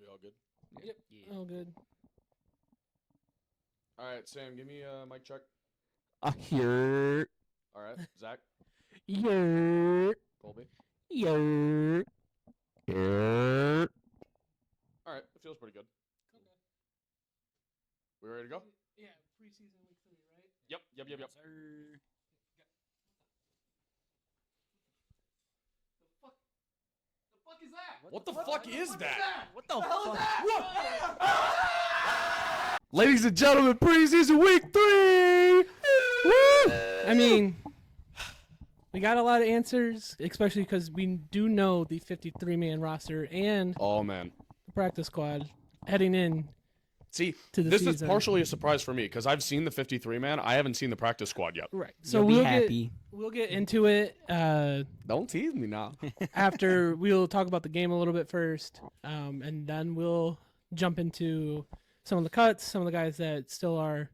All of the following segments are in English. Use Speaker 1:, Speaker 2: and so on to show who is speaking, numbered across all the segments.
Speaker 1: all good?
Speaker 2: Yep.
Speaker 3: Yeah.
Speaker 2: All good.
Speaker 1: All right, Sam, give me a mic check.
Speaker 3: Here.
Speaker 1: All right, Zach,
Speaker 3: Here.
Speaker 1: Colby.
Speaker 3: Here. Here.
Speaker 1: All right, it feels pretty good.
Speaker 2: Okay.
Speaker 1: We ready to go?
Speaker 2: Yeah, preseason week 3, right?
Speaker 1: Yep.
Speaker 2: The fuck is that?
Speaker 1: What the fuck is that?
Speaker 3: What the
Speaker 2: hell is
Speaker 3: fuck?
Speaker 2: that?
Speaker 1: Ladies and gentlemen, preseason week 3.
Speaker 2: Woo! I mean, we got a lot of answers, especially because we do know the 53-man roster and
Speaker 1: Oh man.
Speaker 2: the practice squad heading in
Speaker 1: See,
Speaker 2: to the
Speaker 1: this
Speaker 2: season.
Speaker 1: is partially a surprise for me because I've seen the 53-man. I haven't seen the practice squad yet.
Speaker 2: Right. So
Speaker 3: You'll be
Speaker 2: we'll
Speaker 3: happy.
Speaker 2: we'll get into it
Speaker 1: Don't tease me now.
Speaker 2: after we'll talk about the game a little bit first, and then we'll jump into some of the cuts, some of the guys that still are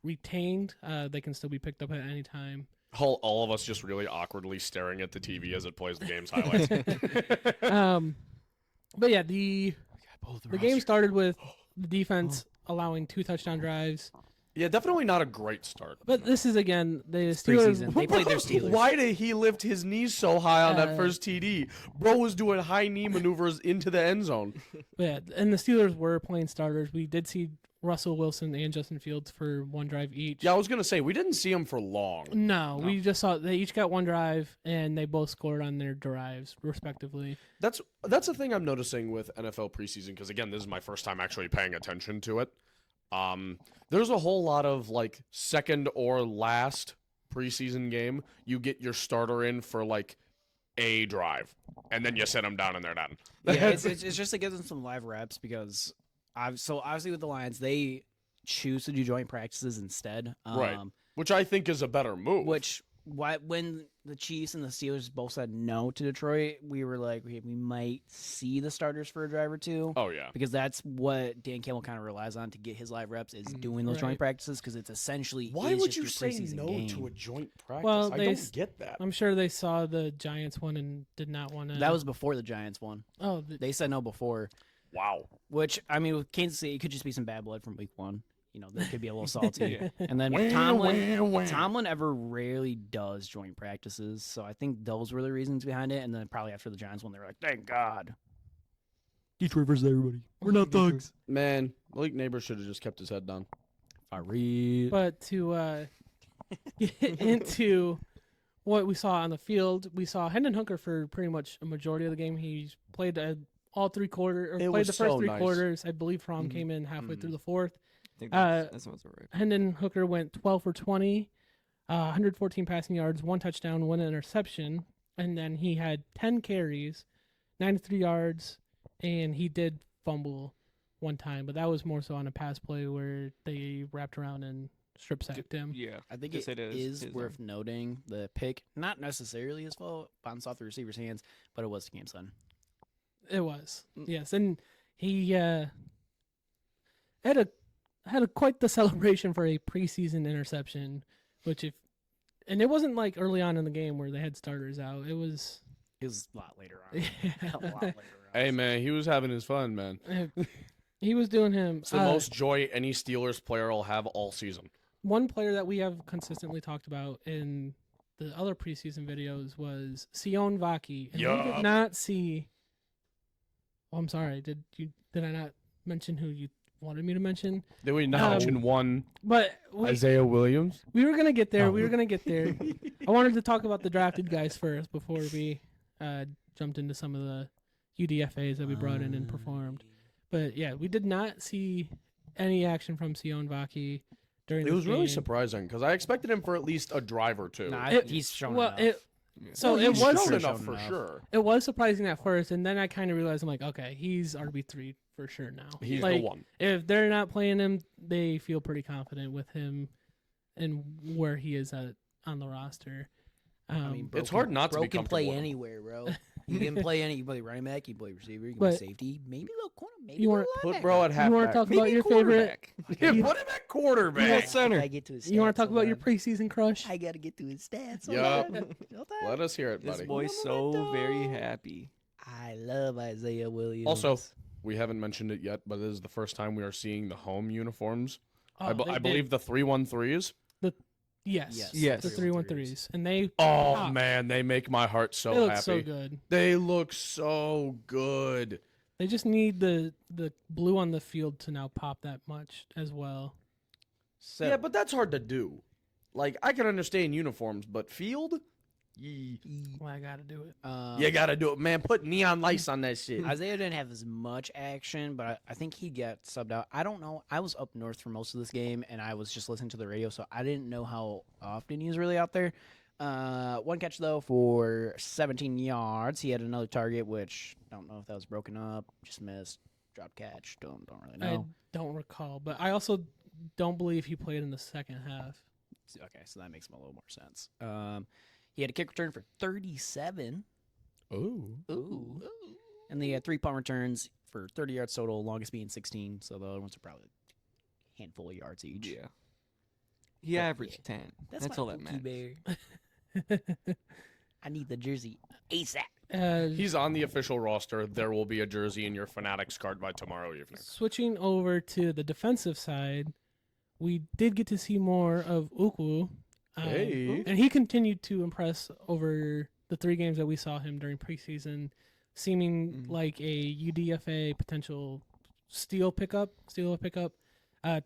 Speaker 2: retained. They can still be picked up at any time.
Speaker 1: All of us just really awkwardly staring at the TV as it plays the game's highlights.
Speaker 2: But yeah, the game started with the defense allowing 2 touchdown drives.
Speaker 1: Yeah, definitely not a great start.
Speaker 2: But this is, again, the Steelers.
Speaker 3: Preseason. They played their Steelers.
Speaker 1: Why did he lift his knees so high on that
Speaker 2: Uh,
Speaker 1: first TD? Bro was doing high knee maneuvers into the end zone.
Speaker 2: Yeah, and the Steelers were playing starters. We did see Russell Wilson and Justin Fields for 1 drive each.
Speaker 1: Yeah, I was going to say, we didn't see him for long.
Speaker 2: No, we just saw they each got 1 drive, and they both scored on their drives, respectively.
Speaker 1: That's the thing I'm noticing with NFL preseason, because, again, this is my first time actually paying attention to it. There's a whole lot of, like, second or last preseason game. You get your starter in for, like, a drive, and then you sit them down and they're done.
Speaker 3: Yeah, it's just to give them some live reps because so obviously with the Lions, they choose to do joint practices instead.
Speaker 1: Right. Which I think is a better move.
Speaker 3: When the Chiefs and the Steelers both said no to Detroit, we were like, we might see the starters for a drive or two.
Speaker 1: Oh, yeah.
Speaker 3: Because that's what Dan Campbell kind of relies on to get his live reps is doing those
Speaker 2: Right.
Speaker 3: joint practices because it's essentially
Speaker 1: Why
Speaker 3: is
Speaker 1: would
Speaker 3: just
Speaker 1: you
Speaker 3: your
Speaker 1: say
Speaker 3: preseason
Speaker 1: no
Speaker 3: game.
Speaker 1: to a joint practice?
Speaker 2: Well,
Speaker 1: I
Speaker 2: they
Speaker 1: don't get that.
Speaker 2: I'm sure they saw the Giants one and did not want to.
Speaker 3: That was before the Giants won.
Speaker 2: Oh,
Speaker 3: They said no before,
Speaker 1: Wow.
Speaker 3: which I mean with Kansas City, it could just be some bad blood from week 1. You know, they could be a little salty. And then Tomlin ever rarely does joint practices, so I think those were the reasons behind it. And then probably after the Giants won, they were like, "Thank God." Detroit versus everybody. We're not thugs.
Speaker 1: Man, Malik Neighbors should have just kept his head down.
Speaker 2: But to get into what we saw on the field, we saw Hendon Hooker for pretty much a majority of the game. He's played all 3 quarters, or
Speaker 1: It
Speaker 2: played
Speaker 1: was
Speaker 2: the first
Speaker 1: so
Speaker 2: 3
Speaker 1: nice.
Speaker 2: quarters. I believe Fromm came in halfway through the 4th.
Speaker 4: I think that sounds right.
Speaker 2: Hendon Hooker went 12 for 20, 114 passing yards, 1 touchdown, 1 interception, and then he had 10 carries, 93 yards, and he did fumble 1 time, but that was more so on a pass play where they wrapped around and strip sacked him.
Speaker 4: Yeah.
Speaker 3: I think
Speaker 4: Just
Speaker 3: it
Speaker 4: say that
Speaker 3: is
Speaker 4: his,
Speaker 3: worth noting the pick, not necessarily his fault, bounced off the receiver's hands, but it was the game's son.
Speaker 2: It was, yes, and he had quite the celebration for a preseason interception, and it wasn't like early on in the game where they had starters out. It was
Speaker 3: It was a lot later on.
Speaker 2: Yeah.
Speaker 3: A lot later on.
Speaker 1: Hey, man, he was having his fun, man.
Speaker 2: He was doing him.
Speaker 1: It's the most joy any Steelers player will have all season.
Speaker 2: One player that we have consistently talked about in the other preseason videos was Sion Vaki, and we
Speaker 1: Yup.
Speaker 2: did not see. Oh, I'm sorry. Did I not mention who you wanted me to mention?
Speaker 1: Did we not mention one
Speaker 2: But
Speaker 1: Isaiah Williams?
Speaker 2: we were gonna get there.
Speaker 1: Oh.
Speaker 2: We were gonna get there. I wanted to talk about the drafted guys first before we jumped into some of the UDFAs that we brought in and performed. But yeah, we did not see any action from Sion Vaki during.
Speaker 1: It was really
Speaker 2: game.
Speaker 1: surprising because I expected him for at least a drive or two.
Speaker 3: Nah, he's shown
Speaker 2: Well,
Speaker 3: enough.
Speaker 2: so
Speaker 1: Well,
Speaker 2: it
Speaker 1: he's
Speaker 2: was
Speaker 1: shown
Speaker 3: shown
Speaker 1: enough for
Speaker 3: enough.
Speaker 1: sure.
Speaker 2: It was surprising at first, and then I kind of realized I'm like, okay, he's RB3 for sure now.
Speaker 1: He's
Speaker 2: like,
Speaker 1: the one.
Speaker 2: If they're not playing him, they feel pretty confident with him and where he is on the roster.
Speaker 3: I mean,
Speaker 1: It's hard not to
Speaker 3: bro
Speaker 1: be
Speaker 3: can play
Speaker 1: comfortable with him.
Speaker 3: anywhere, bro. You can play you can play running back, you can play receiver, you can
Speaker 2: But-
Speaker 3: play safety, maybe a little corner, maybe
Speaker 2: You
Speaker 3: a
Speaker 2: want-
Speaker 3: little
Speaker 1: Put bro at halfback.
Speaker 2: you want to talk about
Speaker 1: Maybe
Speaker 2: your favorite?
Speaker 1: quarterback. Yeah, put him at quarterback.
Speaker 4: center.
Speaker 3: I get to his
Speaker 2: You want
Speaker 3: stats,
Speaker 2: to talk about your
Speaker 3: hold on.
Speaker 2: preseason crush?
Speaker 3: I gotta get to his stats.
Speaker 1: Yup.
Speaker 3: Hold on.
Speaker 1: Let us hear it,
Speaker 4: This
Speaker 1: buddy.
Speaker 4: boy's so very happy.
Speaker 3: I love Isaiah Williams.
Speaker 1: Also, we haven't mentioned it yet, but it is the first time we are seeing the home uniforms.
Speaker 2: Oh,
Speaker 1: I believe the 313s.
Speaker 2: Yes.
Speaker 4: Yes.
Speaker 2: The 313s. And they
Speaker 1: Oh
Speaker 2: pop.
Speaker 1: man, they make my heart so
Speaker 2: they look
Speaker 1: happy.
Speaker 2: so good.
Speaker 1: They look so good.
Speaker 2: They just need the blue on the field to now pop that much as well.
Speaker 3: So
Speaker 1: Yeah, but that's hard to do. Like, I can understand uniforms, but field?
Speaker 2: Well, I gotta do it.
Speaker 1: You gotta do it, man. Put neon lights on that shit.
Speaker 3: Isaiah didn't have as much action, but I think he got subbed out. I don't know. I was up north for most of this game, and I was just listening to the radio, so I didn't know how often he was really out there. One catch, though, for 17 yards. He had another target, which I don't know if that was broken up, just missed, drop catch. Don't really know.
Speaker 2: I don't recall, but I also don't believe he played in the second half.
Speaker 3: Okay, so that makes a little more sense. He had a kick return for 37.
Speaker 1: Ooh.
Speaker 3: Ooh. And they had 3 punt returns for 30 yards total, longest being 16, so the other ones are probably a handful of yards each.
Speaker 4: Yeah. He
Speaker 3: But,
Speaker 4: averaged 10. That's
Speaker 3: my
Speaker 4: all that
Speaker 3: Pookie
Speaker 4: matters.
Speaker 3: Bear. I need the jersey ASAP.
Speaker 1: He's on the official roster. There will be a jersey in your Fanatics card by tomorrow evening.
Speaker 2: Switching over to the defensive side, we did get to see more of Ukwu.
Speaker 1: Hey.
Speaker 2: And he continued to impress over the 3 games that we saw him during preseason, seeming like a UDFA potential steal pickup. It's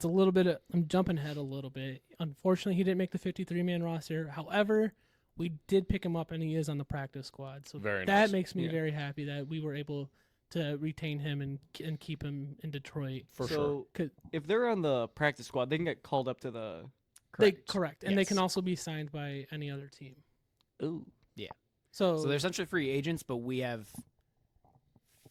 Speaker 2: a little bit, I'm jumping ahead a little bit. Unfortunately, he didn't make the 53-man roster. However, we did pick him up, and he is on the practice squad. So
Speaker 1: Very
Speaker 2: that
Speaker 1: nice.
Speaker 2: makes me
Speaker 4: Yeah.
Speaker 2: very happy that we were able to retain him and keep him in Detroit.
Speaker 1: For sure.
Speaker 4: So,
Speaker 2: 'Cause
Speaker 4: if they're on the practice squad, they can get called up to the.
Speaker 2: Correct. And they can
Speaker 3: Yes.
Speaker 2: also be signed by any other team.
Speaker 4: Ooh.
Speaker 2: So,
Speaker 3: So they're essentially free agents, but we have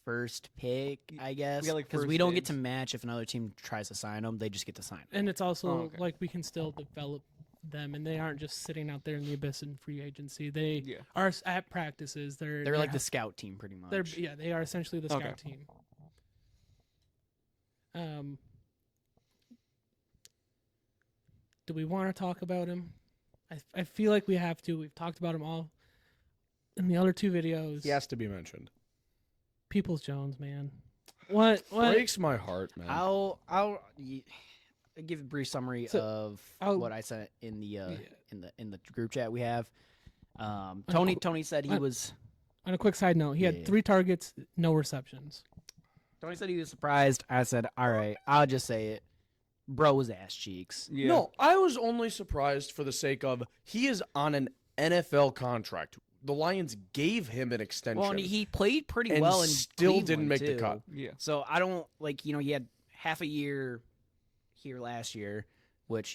Speaker 3: first pick, I guess.
Speaker 4: like,
Speaker 3: Because
Speaker 4: first
Speaker 3: we don't get
Speaker 4: dibs.
Speaker 3: to match if another team tries to sign them. They just get to sign 'em.
Speaker 2: and it's also
Speaker 4: Oh, okay.
Speaker 2: like we can still develop them, and they aren't just sitting out there in the abyss in free agency. They
Speaker 4: Yeah.
Speaker 2: are at practices.
Speaker 3: They're like the scout team, pretty much.
Speaker 2: They are essentially the
Speaker 4: Okay.
Speaker 2: scout team. Do we want to talk about him? I feel like we have to. We've talked about him all in the other 2 videos.
Speaker 1: He has to be mentioned.
Speaker 2: Peoples Jones, man. What?
Speaker 1: Breaks my heart, man.
Speaker 3: I'll give a brief summary
Speaker 2: So,
Speaker 3: of
Speaker 2: I'll-
Speaker 3: what I sent in the in the group chat we have. Tony said he was
Speaker 2: On a quick side note, he
Speaker 3: Yeah.
Speaker 2: had 3 targets, no receptions.
Speaker 3: Tony said he was surprised. I said, all right, I'll just say it. Bro was ass cheeks.
Speaker 4: Yeah.
Speaker 1: No, I was only surprised for the sake of he is on an NFL contract. The Lions gave him an extension.
Speaker 3: Well, and he played pretty
Speaker 1: and
Speaker 3: well and
Speaker 1: still didn't make the cut.
Speaker 4: Yeah.
Speaker 3: So I don't he had half a year here last year, which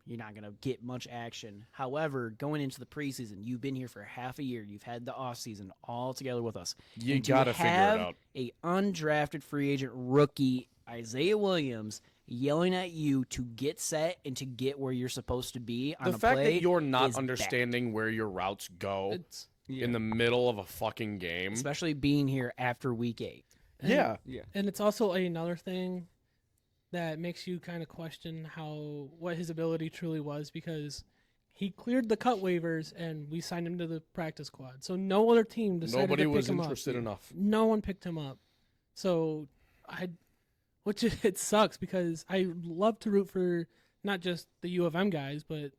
Speaker 3: you're not gonna get much action. However, going into the preseason, you've been here for half a year. You've had the offseason all together with us.
Speaker 1: You
Speaker 3: And to
Speaker 1: gotta figure
Speaker 3: have
Speaker 1: it out.
Speaker 3: A undrafted free agent rookie, Isaiah Williams, yelling at you to get set and to get where you're supposed to be on
Speaker 1: The
Speaker 3: a
Speaker 1: fact
Speaker 3: play
Speaker 1: that you're
Speaker 3: is
Speaker 1: not
Speaker 3: bad.
Speaker 1: understanding where your routes go
Speaker 2: It's
Speaker 1: in the middle of a fucking game.
Speaker 3: Especially being here after week 8.
Speaker 1: Yeah.
Speaker 4: Yeah.
Speaker 2: And it's also another thing that makes you kind of question what his ability truly was, because he cleared the cut waivers and we signed him to the practice squad. So no other team decided
Speaker 1: Nobody
Speaker 2: to pick
Speaker 1: was
Speaker 2: him
Speaker 1: interested
Speaker 2: up.
Speaker 1: enough.
Speaker 2: No one picked him up. So it sucks, because I love to root for not just the U of M guys, but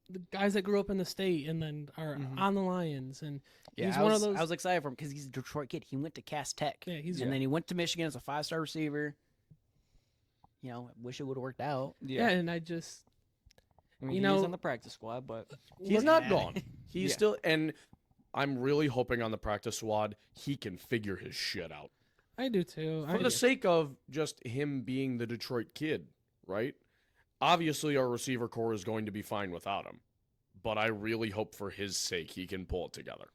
Speaker 2: the guys that grew up in the state and then are on the Lions. And he's one of those.
Speaker 3: I was excited for him because he's a Detroit kid. He went to Cass Tech.
Speaker 2: Yeah, he's
Speaker 3: and then he went to Michigan as a 5-star receiver. I wish it would have worked out.
Speaker 2: yeah, and I just
Speaker 4: I mean,
Speaker 2: you
Speaker 4: he
Speaker 2: know-
Speaker 4: is on the practice squad, but
Speaker 1: He's not gone. He's
Speaker 4: Yeah.
Speaker 1: still, and I'm really hoping on the practice squad he can figure his shit out.
Speaker 2: I do too.
Speaker 1: For the sake of just him being the Detroit kid, right? Obviously, our receiver core is going to be fine without him. But I really hope for his sake he can pull it together.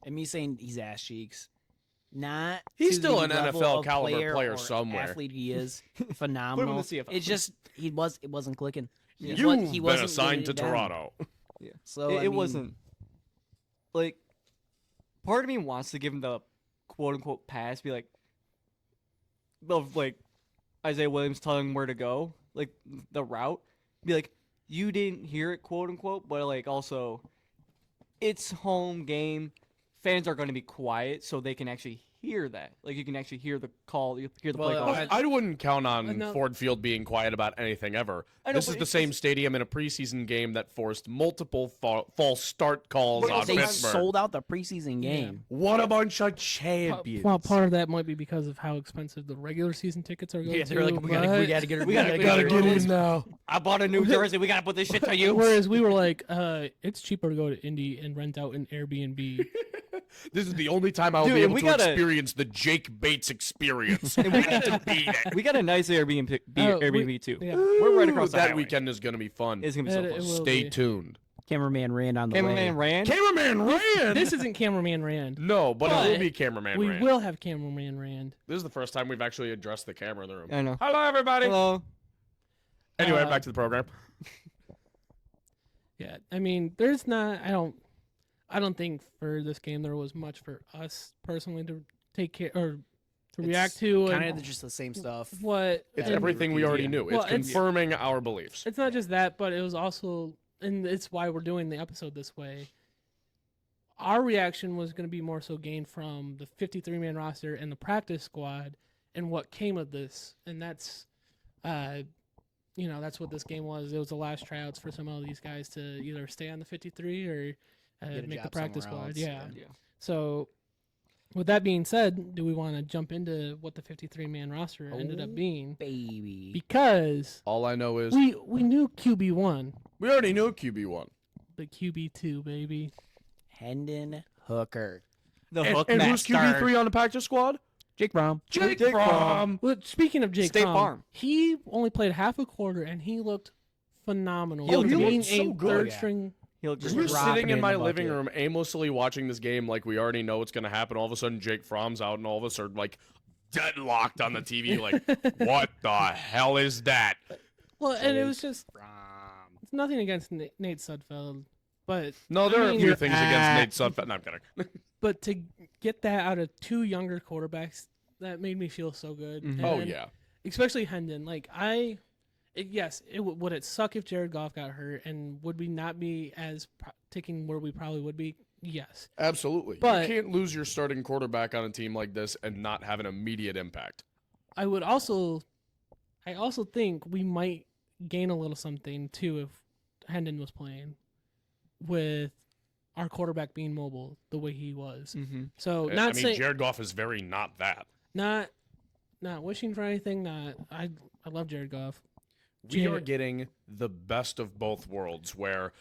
Speaker 3: And me saying he's ass cheeks, not
Speaker 1: He's
Speaker 3: to
Speaker 1: still
Speaker 3: the
Speaker 1: an
Speaker 3: level
Speaker 1: NFL
Speaker 3: of
Speaker 1: caliber player
Speaker 3: or
Speaker 1: somewhere.
Speaker 3: Athlete he is phenomenal.
Speaker 4: CFL.
Speaker 3: It's just it wasn't clicking. He
Speaker 1: You've
Speaker 3: wa- he
Speaker 1: been
Speaker 3: wasn't
Speaker 1: assigned to
Speaker 3: getting it down.
Speaker 1: Toronto.
Speaker 4: yeah.
Speaker 3: So
Speaker 4: it wasn't like part of me wants to give him the quote unquote pass, be like of like Isaiah Williams telling him where to go, like the route. Be like, you didn't hear it, quote unquote, but like also it's home game. Fans are gonna be quiet so they can actually hear that. Like you can actually hear the call, you hear the
Speaker 3: Well,
Speaker 4: play call.
Speaker 1: I wouldn't count on
Speaker 2: No.
Speaker 1: Ford Field being quiet about anything ever.
Speaker 4: I know,
Speaker 1: This
Speaker 4: but
Speaker 1: is the
Speaker 4: it's
Speaker 1: same
Speaker 4: just-
Speaker 1: stadium in a preseason game that forced multiple false start calls
Speaker 4: But
Speaker 1: on
Speaker 3: They
Speaker 1: Pittsburgh.
Speaker 3: sold out the preseason game.
Speaker 1: What a bunch of
Speaker 2: Pa-
Speaker 1: champions!
Speaker 2: Well, part of that might be because of how expensive the regular season tickets are going.
Speaker 3: Yeah, they're like,
Speaker 2: to,
Speaker 3: we gotta
Speaker 2: but-
Speaker 3: get it.
Speaker 4: We gotta
Speaker 1: Gotta get in now.
Speaker 4: I bought a new jersey. We gotta put this shit to use.
Speaker 2: Whereas we were like, it's cheaper to go to Indy and rent out an Airbnb.
Speaker 1: This is the only time I'll
Speaker 4: Dude,
Speaker 1: be
Speaker 4: and
Speaker 1: able
Speaker 4: we
Speaker 1: to
Speaker 4: gotta-
Speaker 1: experience the Jake Bates experience. I need to be there.
Speaker 4: We got a nice Airbnb,
Speaker 2: Oh,
Speaker 4: Airbnb too.
Speaker 2: yeah.
Speaker 4: We're right across
Speaker 1: Ooh,
Speaker 4: the
Speaker 1: that
Speaker 4: highway.
Speaker 1: weekend is gonna be fun.
Speaker 4: It's gonna be so
Speaker 2: It
Speaker 4: fun.
Speaker 2: will
Speaker 1: Stay
Speaker 2: be.
Speaker 1: tuned.
Speaker 3: Cameraman ran on the
Speaker 4: Cameraman
Speaker 3: way.
Speaker 4: ran.
Speaker 1: Cameraman Rand.
Speaker 2: This isn't Cameraman Rand.
Speaker 1: No, but it will
Speaker 2: But
Speaker 1: be Cameraman
Speaker 2: We
Speaker 1: Rand.
Speaker 2: will have Cameraman Rand.
Speaker 1: This is the first time we've actually addressed the camera in the room.
Speaker 4: I know.
Speaker 1: Hello, everybody.
Speaker 4: Hello.
Speaker 1: Anyway,
Speaker 2: Uh,
Speaker 1: back to the program.
Speaker 2: Yeah, I mean, there's not. I don't think for this game there was much for us personally to take care or to react to.
Speaker 3: Kind
Speaker 2: and
Speaker 3: of just the same stuff.
Speaker 2: what
Speaker 1: It's
Speaker 2: and
Speaker 1: everything we already knew.
Speaker 2: Well,
Speaker 1: It's
Speaker 2: it's-
Speaker 1: confirming our beliefs.
Speaker 2: It's not just that, but it was also, and it's why we're doing the episode this way. Our reaction was going to be more so gained from the 53-man roster and the practice squad and what came of this, and that's, that's what this game was. It was the last tryouts for some of these guys to either stay on the 53 or
Speaker 3: Get a
Speaker 2: make the
Speaker 3: job
Speaker 2: practice
Speaker 3: somewhere
Speaker 2: squad.
Speaker 3: else,
Speaker 2: Yeah.
Speaker 4: Yeah.
Speaker 2: So, with that being said, do we want to jump into what the 53-man roster ended up
Speaker 3: Oh.
Speaker 2: being?
Speaker 3: Baby.
Speaker 2: Because
Speaker 1: All I know is
Speaker 2: we knew QB1,
Speaker 1: we already knew QB1.
Speaker 2: but QB2, baby.
Speaker 3: Hendon Hooker.
Speaker 4: The
Speaker 1: And,
Speaker 4: hook
Speaker 1: and who's
Speaker 4: master.
Speaker 1: QB3 on the practice squad?
Speaker 3: Jake Brown.
Speaker 1: Jake
Speaker 4: Jake
Speaker 1: Fromm.
Speaker 2: Well, speaking of Jake
Speaker 4: State
Speaker 2: Fromm,
Speaker 4: Farm.
Speaker 2: he only played half a quarter and he looked phenomenal.
Speaker 4: He looked
Speaker 2: Being
Speaker 1: amazing. So
Speaker 2: a
Speaker 1: good.
Speaker 2: third
Speaker 3: Yeah.
Speaker 2: string.
Speaker 4: He'll
Speaker 3: Just
Speaker 4: just
Speaker 1: We're
Speaker 3: dropping
Speaker 1: sitting
Speaker 3: it
Speaker 1: in
Speaker 3: in
Speaker 1: my
Speaker 3: the
Speaker 1: living
Speaker 3: bucket.
Speaker 1: room aimlessly watching this game like we already know what's going to happen. All of a sudden, Jake Fromm's out, and all of us are like deadlocked on the TV. Like, what the hell is that?
Speaker 2: Well, and it was just
Speaker 3: Brown.
Speaker 2: it's nothing against Nate Sudfeld, but
Speaker 1: No, there
Speaker 2: I
Speaker 1: are a
Speaker 2: mean,
Speaker 1: few
Speaker 2: you're
Speaker 1: things against Nate Sudfeld. No, I'm kidding.
Speaker 2: but to get that out of two younger quarterbacks, that made me feel so good.
Speaker 4: Mhm.
Speaker 1: Oh,
Speaker 2: And
Speaker 1: yeah.
Speaker 2: especially Hendon. Like yes, would it suck if Jared Goff got hurt, and would we not be as ticking where we probably would be? Yes.
Speaker 1: Absolutely.
Speaker 2: But-
Speaker 1: you can't lose your starting quarterback on a team like this and not have an immediate impact.
Speaker 2: I also think we might gain a little something too if Hendon was playing with our quarterback being mobile the way he was.
Speaker 4: Mm-hmm.
Speaker 2: So
Speaker 1: I
Speaker 2: not
Speaker 1: mean,
Speaker 2: saying
Speaker 1: Jared Goff is very not that.
Speaker 2: not wishing for anything. I love Jared Goff.
Speaker 1: We are
Speaker 2: Jared-
Speaker 1: getting the best of both worlds where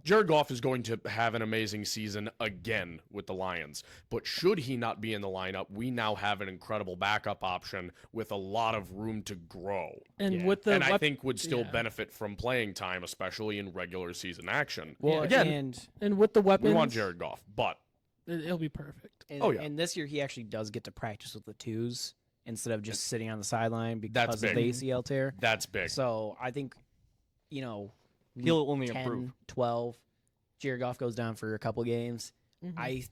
Speaker 1: Jared Goff is going to have an amazing season again with the Lions. But should he not be in the lineup, we now have an incredible backup option with a lot of room to grow.
Speaker 2: And
Speaker 3: Yeah.
Speaker 2: with the
Speaker 1: And I think would still
Speaker 2: yeah.
Speaker 1: benefit from playing time, especially in regular season action.
Speaker 2: Well,
Speaker 1: again,
Speaker 2: and with the weapons,
Speaker 1: we want Jared Goff, but
Speaker 2: it'll be perfect.
Speaker 3: And,
Speaker 1: Oh, yeah.
Speaker 3: And this year he actually does get to practice with the twos instead of just sitting on the sideline
Speaker 1: That's
Speaker 3: because of the
Speaker 1: big.
Speaker 3: ACL tear.
Speaker 1: that's big.
Speaker 3: So I think,
Speaker 4: He'll only
Speaker 3: 10,
Speaker 4: improve.
Speaker 3: 12, Jared Goff goes down for a couple games.
Speaker 2: Mhm.
Speaker 3: I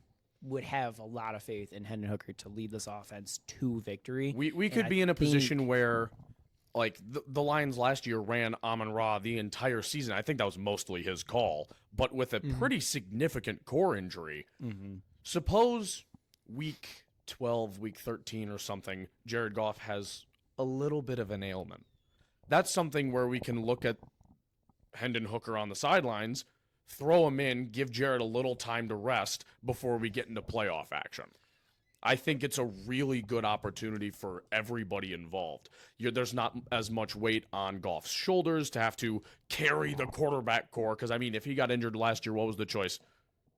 Speaker 3: would have a lot of faith in Hendon Hooker to lead this offense to victory.
Speaker 1: We
Speaker 3: And
Speaker 1: could
Speaker 3: I
Speaker 1: be in a
Speaker 3: think-
Speaker 1: position where, like, the Lions last year ran Amon-Ra the entire season. I think that was mostly his call, but with a
Speaker 4: Mhm.
Speaker 1: pretty significant core injury.
Speaker 3: Mm-hmm.
Speaker 1: Suppose week 12, week 13 or something, Jared Goff has a little bit of an ailment. That's something where we can look at Hendon Hooker on the sidelines, throw him in, give Jared a little time to rest before we get into playoff action. I think it's a really good opportunity for everybody involved. There's not as much weight on Goff's shoulders to have to carry the quarterback core. Because, I mean, if he got injured last year, what was the choice?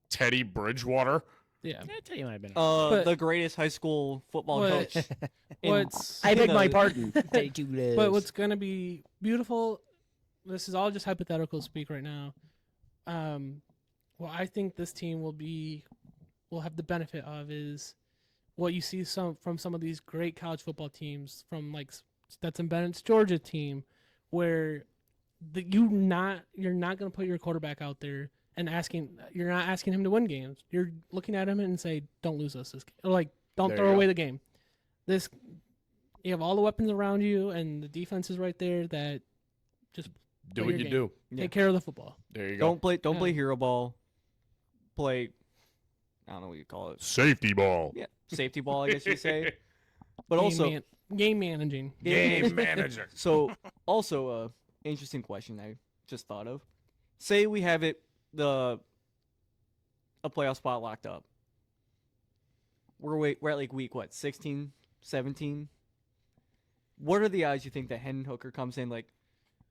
Speaker 1: Teddy Bridgewater?
Speaker 2: Yeah.
Speaker 3: I tell you what I've been.
Speaker 2: But-
Speaker 4: The greatest high school football
Speaker 2: What-
Speaker 4: coach. in-
Speaker 2: What's
Speaker 3: I beg my
Speaker 4: the-
Speaker 3: pardon. Teddy Two Lives.
Speaker 2: But what's going to be beautiful, this is all just hypothetical speak right now. What I think this team will have the benefit of is what you see from some of these great college football teams, from like Stetson Bennett's Georgia team, where you're not going to put your quarterback out there and you're not asking him to win games. You're looking at him and say, don't lose us this game. Like, don't
Speaker 1: There
Speaker 2: throw
Speaker 1: you go.
Speaker 2: away the game. You have all the weapons around you, and the defense is right there. That just
Speaker 1: Do
Speaker 2: Play
Speaker 1: what
Speaker 2: your
Speaker 1: you
Speaker 2: game.
Speaker 1: do.
Speaker 4: Yeah.
Speaker 2: take care of the football.
Speaker 1: There you go.
Speaker 4: Don't play
Speaker 2: Yeah.
Speaker 4: hero ball. Play. I don't know what you call it.
Speaker 1: Safety ball.
Speaker 4: Yeah, safety ball, I guess you say. But
Speaker 2: Game
Speaker 4: also,
Speaker 2: game managing.
Speaker 1: Game manager.
Speaker 4: so also interesting question I just thought of. Say we have a playoff spot locked up. We're at like week what, 16, 17? What are the odds you think that Hendon Hooker comes in like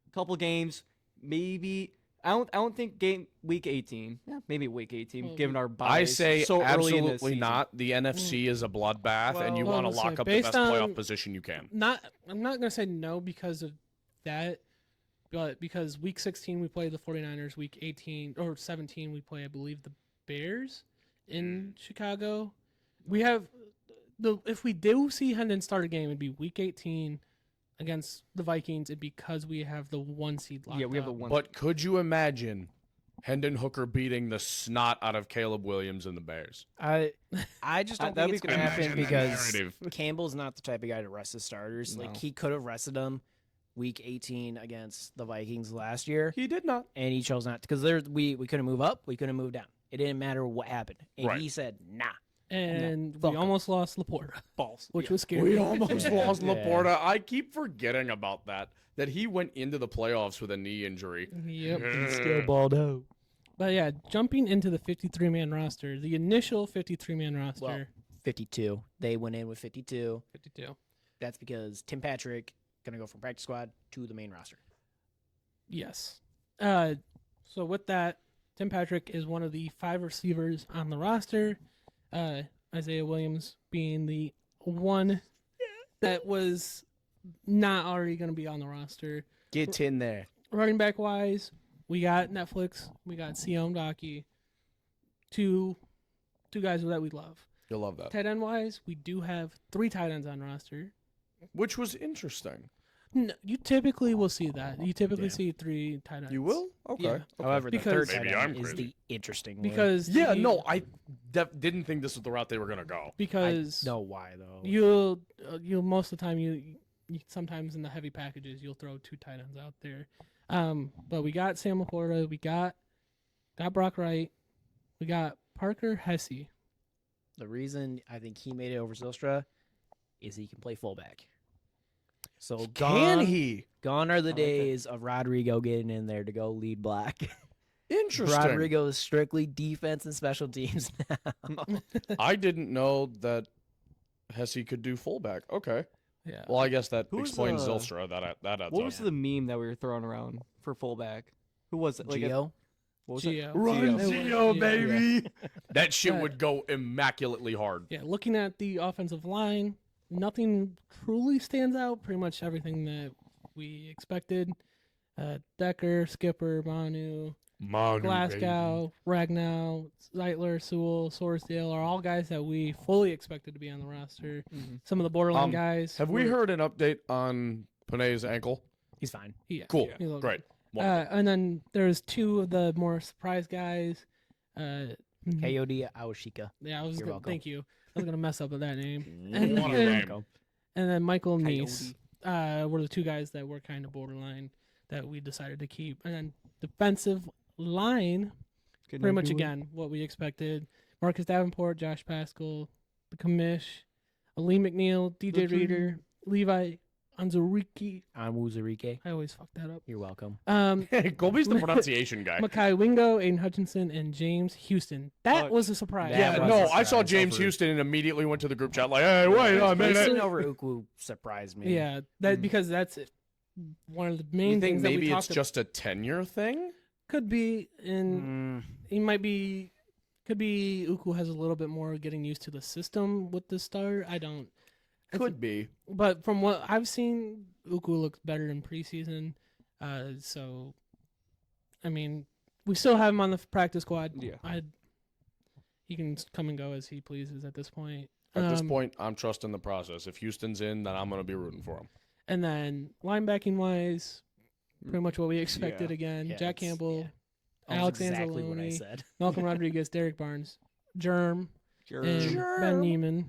Speaker 4: a couple games, maybe? I don't think week 18. Yeah, maybe week 18,
Speaker 2: Well,
Speaker 4: given our
Speaker 1: I
Speaker 4: bias
Speaker 1: say
Speaker 4: so early in the
Speaker 1: absolutely
Speaker 4: season.
Speaker 1: not. The NFC is a bloodbath, and you
Speaker 2: Well,
Speaker 1: want to
Speaker 2: let's
Speaker 1: lock
Speaker 2: say,
Speaker 1: up the
Speaker 2: based
Speaker 1: best playoff
Speaker 2: on-
Speaker 1: position you can.
Speaker 2: I'm not gonna say no because of that, but because week 16 we play the 49ers, week 18 or 17 we play, I believe, the Bears in Chicago. We have if we do see Hendon start a game, it'd be week 18 against the Vikings, and because we have the 1 seed locked
Speaker 4: Yeah, we have the
Speaker 2: up.
Speaker 4: one.
Speaker 1: But could you imagine Hendon Hooker beating the snot out of Caleb Williams and the Bears?
Speaker 3: I just don't
Speaker 4: That'd
Speaker 3: think it's
Speaker 4: be
Speaker 3: gonna
Speaker 4: good.
Speaker 3: happen
Speaker 1: Imagine that
Speaker 3: because
Speaker 1: narrative.
Speaker 3: Campbell's not the type of guy to rest his starters.
Speaker 4: No.
Speaker 3: Like he could have rested them week 18 against the Vikings last year,
Speaker 1: He did not.
Speaker 3: and he chose not to because we couldn't move up, we couldn't move down. It didn't matter what happened, and
Speaker 1: Right.
Speaker 3: he said nah.
Speaker 2: And
Speaker 3: fuck
Speaker 2: we
Speaker 3: 'em.
Speaker 2: almost lost Laporta,
Speaker 3: Balls.
Speaker 2: which
Speaker 3: Yeah.
Speaker 2: was scary.
Speaker 1: We almost
Speaker 3: Yeah.
Speaker 1: lost
Speaker 3: Yeah.
Speaker 1: Laporta. I keep forgetting about that. That he went into the playoffs with a knee injury.
Speaker 2: Yep.
Speaker 3: balled out.
Speaker 2: But yeah, jumping into the 53-man roster, the initial 53-man roster.
Speaker 3: Well, 52. They went in with 52.
Speaker 2: 52.
Speaker 3: That's because Tim Patrick gonna go from practice squad to the main roster.
Speaker 2: Yes. So with that, Tim Patrick is one of the 5 receivers on the roster. Isaiah Williams being the one that was not already going to be on the roster.
Speaker 3: Get in there.
Speaker 2: Running back wise, we got Netflix, we got Siom Daki, two guys that we love.
Speaker 1: You'll love that.
Speaker 2: Tight end wise, we do have 3 tight ends on roster.
Speaker 1: Which was interesting.
Speaker 2: No, you typically will see that. You typically
Speaker 3: Yeah.
Speaker 2: see 3 tight ends.
Speaker 1: You will? Okay.
Speaker 2: Yeah.
Speaker 1: Okay.
Speaker 3: However, the
Speaker 2: Because-
Speaker 3: third tight
Speaker 1: Maybe
Speaker 3: end
Speaker 1: I'm
Speaker 3: is
Speaker 1: crazy.
Speaker 3: the interesting one.
Speaker 2: Because
Speaker 1: Yeah,
Speaker 2: the-
Speaker 1: no, I didn't think this was the route they were going to go.
Speaker 3: I
Speaker 2: because
Speaker 3: know why though.
Speaker 2: you'll most of the time you sometimes in the heavy packages you'll throw 2 tight ends out there. But we got Sam Laporta, we got Brock Wright, we got Parker Hesse.
Speaker 3: The reason I think he made it over Zylstra is he can play fullback. So
Speaker 1: Can
Speaker 3: gone,
Speaker 1: he?
Speaker 3: gone are the
Speaker 4: like that.
Speaker 3: days of Rodrigo getting in there to go lead black.
Speaker 1: Interesting.
Speaker 3: Rodrigo is strictly defense and special teams now.
Speaker 1: I didn't know that Hesse could do fullback. Okay.
Speaker 2: Yeah.
Speaker 1: Well, I guess that
Speaker 4: Who's,
Speaker 1: explains
Speaker 4: uh,
Speaker 1: Zylstra. That adds
Speaker 4: What
Speaker 1: up.
Speaker 4: was the meme that we were throwing around for fullback? Who was it? Like
Speaker 3: Gio.
Speaker 4: what was
Speaker 2: Gio.
Speaker 1: Run,
Speaker 4: Gio.
Speaker 1: Gio,
Speaker 2: Yeah.
Speaker 1: baby. That shit
Speaker 2: Yeah.
Speaker 1: would go immaculately hard.
Speaker 2: Yeah, looking at the offensive line, nothing truly stands out. Pretty much everything that we expected. Decker, Skipper, Manu,
Speaker 1: Manu,
Speaker 2: Glasgow, Ragnow, Zeitler, Sewell, Sorsdale are all guys that we fully expected to be on the roster.
Speaker 4: Mhm.
Speaker 2: Some of the borderline
Speaker 1: Um,
Speaker 2: guys.
Speaker 1: Have we
Speaker 2: were-
Speaker 1: heard an update on Panay's ankle?
Speaker 3: He's fine.
Speaker 2: Yeah.
Speaker 1: Cool.
Speaker 2: he looked-
Speaker 1: Great.
Speaker 2: And then there's 2 of the more surprise guys.
Speaker 3: Coyote Aoshika.
Speaker 2: Yeah, I was
Speaker 3: You're
Speaker 2: gonna,
Speaker 3: welcome.
Speaker 2: thank you. I was gonna mess up with that name.
Speaker 1: What a
Speaker 2: and-
Speaker 1: name.
Speaker 2: And then Michael
Speaker 3: Coyote.
Speaker 2: Neese were the 2 guys that were kind of borderline that we decided to keep. And then defensive line,
Speaker 4: Good
Speaker 2: pretty
Speaker 4: name,
Speaker 2: much
Speaker 4: Hulu.
Speaker 2: again what we expected. Marcus Davenport, Josh Pascal, the commish, Ali McNeil, DJ
Speaker 4: The
Speaker 2: Reader, Levi Anzuriki.
Speaker 3: Anwuzurike.
Speaker 2: I always fuck that up.
Speaker 3: You're welcome.
Speaker 1: Colby's the pronunciation guy.
Speaker 2: Makai Wingo, Aiden Hutchinson, and James Houston. That
Speaker 4: Fuck.
Speaker 2: was a surprise.
Speaker 3: That
Speaker 1: Yeah,
Speaker 3: was
Speaker 1: no,
Speaker 3: a
Speaker 1: I saw
Speaker 3: surprise
Speaker 1: James
Speaker 3: over-
Speaker 1: Houston and immediately went to the group chat like, hey, wait a minute.
Speaker 3: Mason over Ukwu surprised me.
Speaker 2: Yeah, that
Speaker 4: Mm.
Speaker 2: because that's one of the
Speaker 1: You
Speaker 2: main
Speaker 1: think
Speaker 2: things that
Speaker 1: maybe
Speaker 2: we
Speaker 1: it's
Speaker 2: talked
Speaker 1: just a tenure thing?
Speaker 2: could be in he might be could be Uku has a little bit more getting used to the system with the start. I don't it's-
Speaker 1: Could be.
Speaker 2: but from what I've seen, Uku looks better in preseason. So I mean, we still have him on the practice squad.
Speaker 4: Yeah.
Speaker 2: He can come and go as he pleases at this point.
Speaker 1: At this point, I'm trusting the process. If Houston's in, then I'm going to be rooting for him.
Speaker 2: And then linebacking wise, pretty much what we expected
Speaker 4: Yeah.
Speaker 2: again.
Speaker 3: Yeah,
Speaker 2: Jack
Speaker 3: it's-
Speaker 2: Campbell,
Speaker 3: yeah. Almost
Speaker 2: Alex
Speaker 3: exactly what I
Speaker 2: Anzalone,
Speaker 3: said.
Speaker 2: Malcolm Rodriguez, Derek Barnes, Germ,
Speaker 4: Sure.
Speaker 2: and
Speaker 1: Sure.
Speaker 2: Ben Neiman.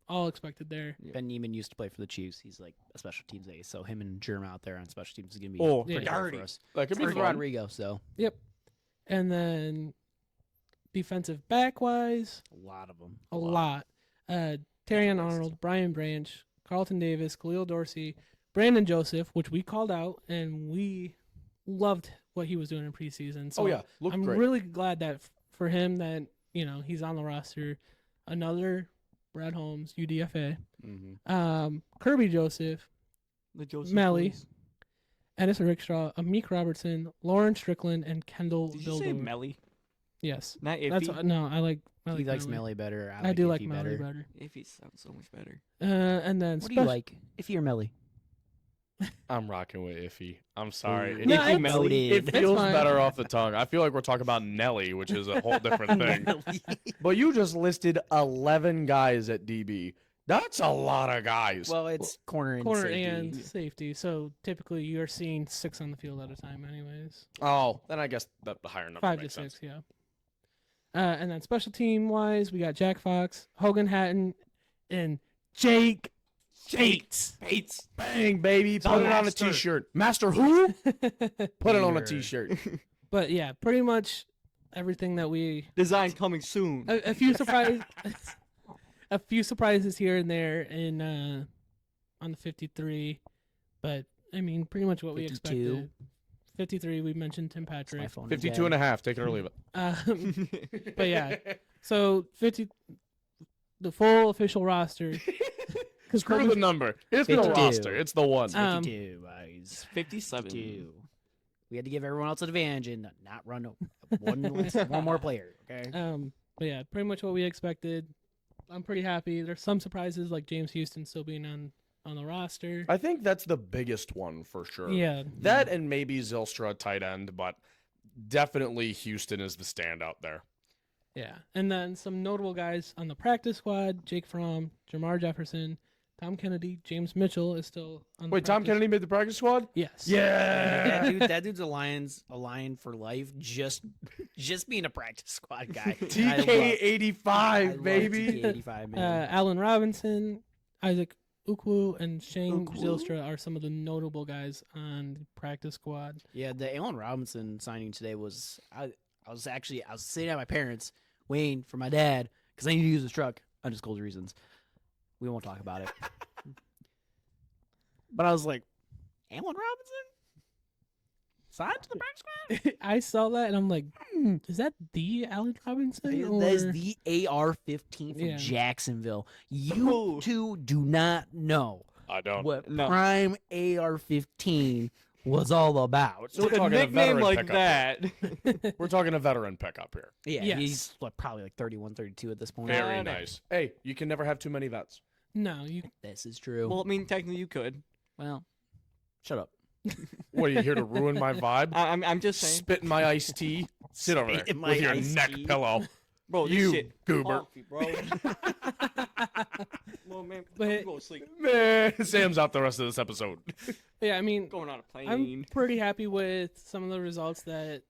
Speaker 2: All expected there.
Speaker 4: Yeah.
Speaker 3: Ben Neiman used to play for the Chiefs. He's like a special teams ace, so him and Germ out there on special teams is gonna be
Speaker 4: Oh,
Speaker 2: Yeah.
Speaker 3: pretty hard
Speaker 4: Darty.
Speaker 3: for us.
Speaker 1: That could be
Speaker 3: For
Speaker 1: fun.
Speaker 3: Rodrigo, so
Speaker 2: And then defensive back wise,
Speaker 3: A lot of them.
Speaker 2: a lot. Terrion Arnold, Brian Branch, Carlton Davis, Khalil Dorsey, Brandon Joseph, which we called out, and we loved what he was doing in preseason. So
Speaker 1: Oh yeah, looked
Speaker 2: I'm
Speaker 1: great.
Speaker 2: really glad that for him that he's on the roster. Another Brad Holmes, UDFA, Kirby Joseph,
Speaker 4: The Joseph
Speaker 2: Melly,
Speaker 4: boys.
Speaker 2: Ennis Rickshaw, Amik Robertson, Lauren Strickland, and Kendall
Speaker 4: Did you say
Speaker 2: Vildor.
Speaker 4: Melly?
Speaker 2: Yes,
Speaker 4: Not Iffy.
Speaker 2: that's no. I like.
Speaker 3: He likes Melly better.
Speaker 2: I do like
Speaker 3: Iffy
Speaker 2: Melly better.
Speaker 4: Iffy sounds so much better.
Speaker 2: And then
Speaker 3: What do you like? Iffy or Melly?
Speaker 1: I'm rocking with Iffy. I'm sorry.
Speaker 2: No,
Speaker 1: It-
Speaker 2: it's-
Speaker 3: Melly.
Speaker 1: It
Speaker 2: That's
Speaker 1: feels
Speaker 2: fine.
Speaker 1: better off the tongue. I feel like we're talking about Nelly, which is a whole different thing. But you just listed 11 guys at DB. That's a lot of guys.
Speaker 3: Well, it's corner and
Speaker 2: corner
Speaker 3: safety.
Speaker 2: and safety. So typically you're seeing 6 on the field at a time, anyways.
Speaker 1: oh, then I guess the higher number
Speaker 2: 5 to
Speaker 1: makes
Speaker 2: 6,
Speaker 1: sense.
Speaker 2: yeah. And then special team wise, we got Jack Fox, Hogan Hatton, and Jake Bates.
Speaker 4: Bates.
Speaker 1: Bang, baby.
Speaker 4: The
Speaker 1: Put it on a
Speaker 4: master.
Speaker 1: t-shirt. Master who? Put it on a
Speaker 3: Peter.
Speaker 1: t-shirt.
Speaker 2: But yeah, pretty much everything that we
Speaker 4: Design coming soon.
Speaker 2: a few surprises, a few surprises here and there in on the 53, but I mean pretty much what we
Speaker 3: 52.
Speaker 2: expected. 53, we mentioned Tim
Speaker 3: It's my
Speaker 2: Patrick.
Speaker 3: phone
Speaker 1: 52 and a half. Take it or leave it.
Speaker 2: But yeah, so 50, the full official roster. Because
Speaker 1: Screw the number. It's the
Speaker 3: 52.
Speaker 1: roster. It's the one.
Speaker 3: 52, guys.
Speaker 4: 57.
Speaker 3: 52. We had to give everyone else an advantage and not run one more player. Okay.
Speaker 2: But yeah, pretty much what we expected. I'm pretty happy. There's some surprises like James Houston still being on the roster.
Speaker 1: I think that's the biggest one for sure.
Speaker 2: Yeah.
Speaker 1: That and maybe Zylstra tight end, but definitely Houston is the standout there.
Speaker 2: Yeah. And then some notable guys on the practice squad, Jake Fromm, Jamar Jefferson, Tom Kennedy, James Mitchell is still on the
Speaker 1: Wait, Tom
Speaker 2: practice-
Speaker 1: Kennedy made the practice squad?
Speaker 2: Yes.
Speaker 1: Yeah.
Speaker 3: That dude's a lion for life. Just being a practice squad guy.
Speaker 1: TK 85, baby.
Speaker 3: 85 man.
Speaker 2: Allen Robinson, Isaac Ukwu, and Shane
Speaker 4: Ukwu?
Speaker 2: Zylstra are some of the notable guys on the practice squad.
Speaker 3: Yeah, the Allen Robinson signing today was. I was sitting at my parents waiting for my dad because I need to use his truck. Undisclosed reasons. We won't talk about it. But I was like, Allen Robinson? Signed to the practice squad?
Speaker 2: I saw that and I'm like, is that the Allen Robinson?
Speaker 3: That is
Speaker 2: or-
Speaker 3: the AR-15 from
Speaker 2: Yeah.
Speaker 3: Jacksonville. You
Speaker 4: Oh.
Speaker 3: two do not know
Speaker 1: I don't.
Speaker 3: what
Speaker 4: No.
Speaker 3: prime AR-15 was all about.
Speaker 1: So we're
Speaker 4: a
Speaker 1: talking a
Speaker 4: nickname
Speaker 1: veteran
Speaker 4: like
Speaker 1: pickup.
Speaker 4: that.
Speaker 1: We're talking a veteran pickup here.
Speaker 3: Yeah,
Speaker 2: Yes.
Speaker 3: he's probably like 31, 32 at this point.
Speaker 1: Very
Speaker 4: Yeah.
Speaker 1: nice. Hey, you can never have too many vets.
Speaker 2: No, you.
Speaker 3: This is true.
Speaker 4: Well, I mean, technically you could.
Speaker 3: Well, shut up.
Speaker 1: What, are you here to ruin my vibe?
Speaker 4: I'm just saying.
Speaker 1: Spit in my iced tea? Sit over
Speaker 3: Spit
Speaker 1: there
Speaker 3: in my
Speaker 1: with your
Speaker 3: iced
Speaker 1: neck
Speaker 3: tea.
Speaker 1: pillow.
Speaker 4: Bro, this
Speaker 1: You
Speaker 4: shit.
Speaker 1: goober.
Speaker 4: comfy, bro. Well, man,
Speaker 2: But-
Speaker 4: go to sleep.
Speaker 1: Man, Sam's out the rest of this episode.
Speaker 2: Yeah, I mean,
Speaker 4: Going on a plane.
Speaker 2: I'm pretty happy with some of the results that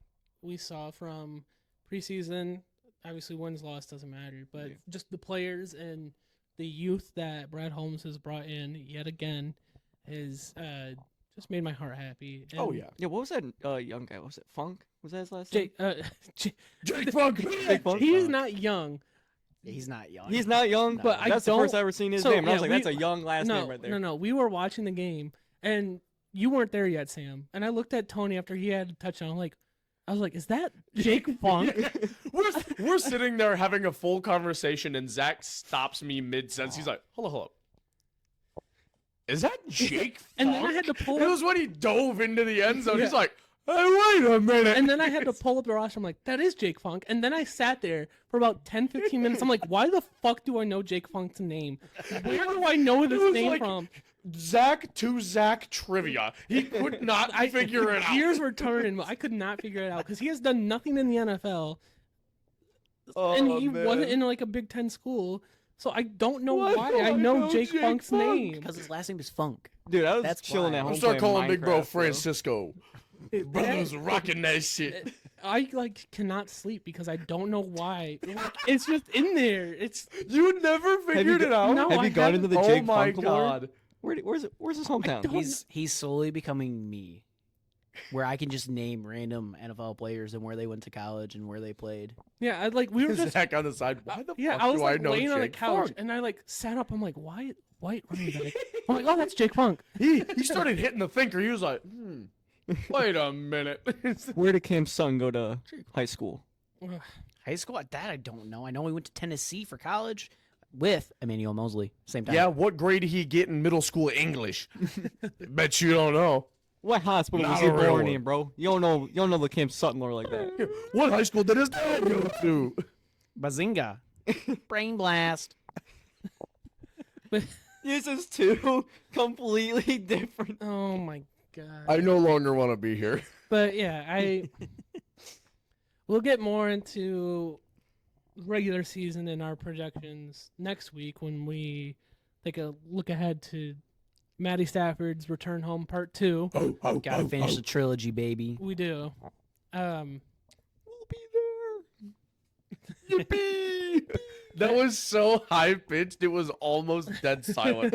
Speaker 2: we saw from preseason. Obviously, wins, loss doesn't matter, but
Speaker 4: Yeah.
Speaker 2: just the players and the youth that Brad Holmes has brought in yet again has just made my heart happy.
Speaker 1: Oh,
Speaker 2: And
Speaker 1: yeah.
Speaker 4: Yeah, what was that young guy? Was it Funk? Was that his last name?
Speaker 2: Jake,
Speaker 1: Funk.
Speaker 4: Jake Funk?
Speaker 2: he's not young.
Speaker 3: He's not young.
Speaker 4: He's not young,
Speaker 3: No.
Speaker 2: But I
Speaker 4: that's the first
Speaker 2: don't-
Speaker 4: I ever seen his
Speaker 2: so,
Speaker 4: name. And I was
Speaker 2: yeah,
Speaker 4: like,
Speaker 2: we-
Speaker 4: that's a young last
Speaker 2: no,
Speaker 4: name right there.
Speaker 2: no. We were watching the game, and you weren't there yet, Sam. And I looked at Tony after he had a touchdown. I was like, is that Jake Funk?
Speaker 1: We're sitting there having a full conversation, and Zach stops me mid-sentence. He's like, hold on. Is that Jake Funk?
Speaker 2: And then I had to pull
Speaker 1: It
Speaker 2: up,
Speaker 1: was when he dove into the end zone. He's
Speaker 2: Yeah.
Speaker 1: like, hey, wait a minute.
Speaker 2: and then I had to pull up the roster. I'm like, that is Jake Funk. And then I sat there for about 10, 15 minutes. I'm like, why the fuck do I know Jake Funk's name? Where do I know
Speaker 1: It
Speaker 2: this
Speaker 1: was
Speaker 2: name
Speaker 1: like
Speaker 2: from?
Speaker 1: Zach to Zach trivia. He could not figure it out.
Speaker 2: Gears were turning, but I could not figure it out because he has done nothing in the NFL, and he wasn't in like a Big Ten school. So I don't know
Speaker 1: Why
Speaker 2: why
Speaker 1: do
Speaker 2: I
Speaker 1: I
Speaker 2: know
Speaker 1: know
Speaker 2: Jake
Speaker 1: Jake
Speaker 2: Funk's
Speaker 1: Funk?
Speaker 2: name.
Speaker 3: because his last name is Funk.
Speaker 4: Dude, I was
Speaker 3: That's
Speaker 4: chilling
Speaker 3: why.
Speaker 4: at home.
Speaker 1: I'll start
Speaker 4: playing
Speaker 1: calling Big Bro
Speaker 4: Minecraft, bro.
Speaker 1: Francisco. Brothers rocking that shit.
Speaker 2: I like cannot sleep because I don't know why. Like, it's just in there. It's
Speaker 1: You never figured it out?
Speaker 2: No,
Speaker 4: Have
Speaker 2: I
Speaker 4: you gone into the
Speaker 1: oh
Speaker 4: Jake
Speaker 1: my
Speaker 4: Funk lore?
Speaker 1: god.
Speaker 4: Where's his hometown?
Speaker 2: don't-
Speaker 3: He's slowly becoming me. where I can just name random NFL players and where they went to college and where they played.
Speaker 2: Yeah, we were just
Speaker 1: Zach on the side. Why the
Speaker 2: yeah.
Speaker 1: fuck
Speaker 2: I was
Speaker 1: do
Speaker 2: like
Speaker 1: I know
Speaker 2: laying on the
Speaker 1: Jake
Speaker 2: couch
Speaker 1: Funk?
Speaker 2: and I sat up. I'm like, White running back. I'm like, oh, that's Jake Funk.
Speaker 1: He started hitting the thinker. He was like, wait a minute.
Speaker 4: Where did Cam Sutton go to high school?
Speaker 2: Ugh.
Speaker 3: High school? That I don't know. I know he went to Tennessee for college with Emmanuel Mosley. Same time.
Speaker 1: Yeah, what grade did he get in middle school English? Bet you don't know.
Speaker 4: What hospital
Speaker 1: Not
Speaker 4: was he
Speaker 1: a real
Speaker 4: born
Speaker 1: one.
Speaker 4: in, bro? You don't know the Cam Sutton lore like that.
Speaker 1: What high school did his dad go to?
Speaker 3: Bazinga. Brain blast.
Speaker 4: This is two completely different.
Speaker 2: Oh my god.
Speaker 1: I no longer want to be here.
Speaker 2: But yeah, we'll get more into regular season and our projections next week when we take a look ahead to Matty Stafford's return home part 2.
Speaker 3: Gotta finish the trilogy, baby.
Speaker 2: We do.
Speaker 4: We'll be there.
Speaker 1: Yippee! That was so high pitched, it was almost dead silent.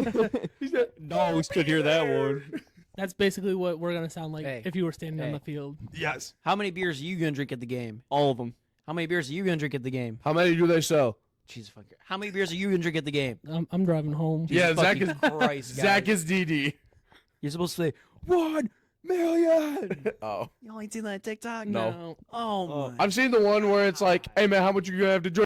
Speaker 4: No, we could hear that one.
Speaker 2: That's basically what we're gonna sound like
Speaker 3: Hey.
Speaker 2: if you were standing on
Speaker 3: Hey.
Speaker 2: the field.
Speaker 1: Yes.
Speaker 3: How many beers are you gonna drink at the game?
Speaker 4: All of them.
Speaker 3: How many beers are you gonna drink at the game?
Speaker 1: How many do they sell?
Speaker 3: Jesus fucker. How many beers are you gonna drink at the game?
Speaker 2: I'm driving home.
Speaker 1: Yeah, Zach
Speaker 3: fucking
Speaker 1: is
Speaker 3: Christ,
Speaker 1: Zach
Speaker 3: guys.
Speaker 1: is DD.
Speaker 3: You're supposed to say 1 million.
Speaker 1: Oh.
Speaker 3: You only seen that TikTok?
Speaker 1: No.
Speaker 3: Oh my.
Speaker 1: I've seen the one where it's like, hey man, how much you gonna have to drink?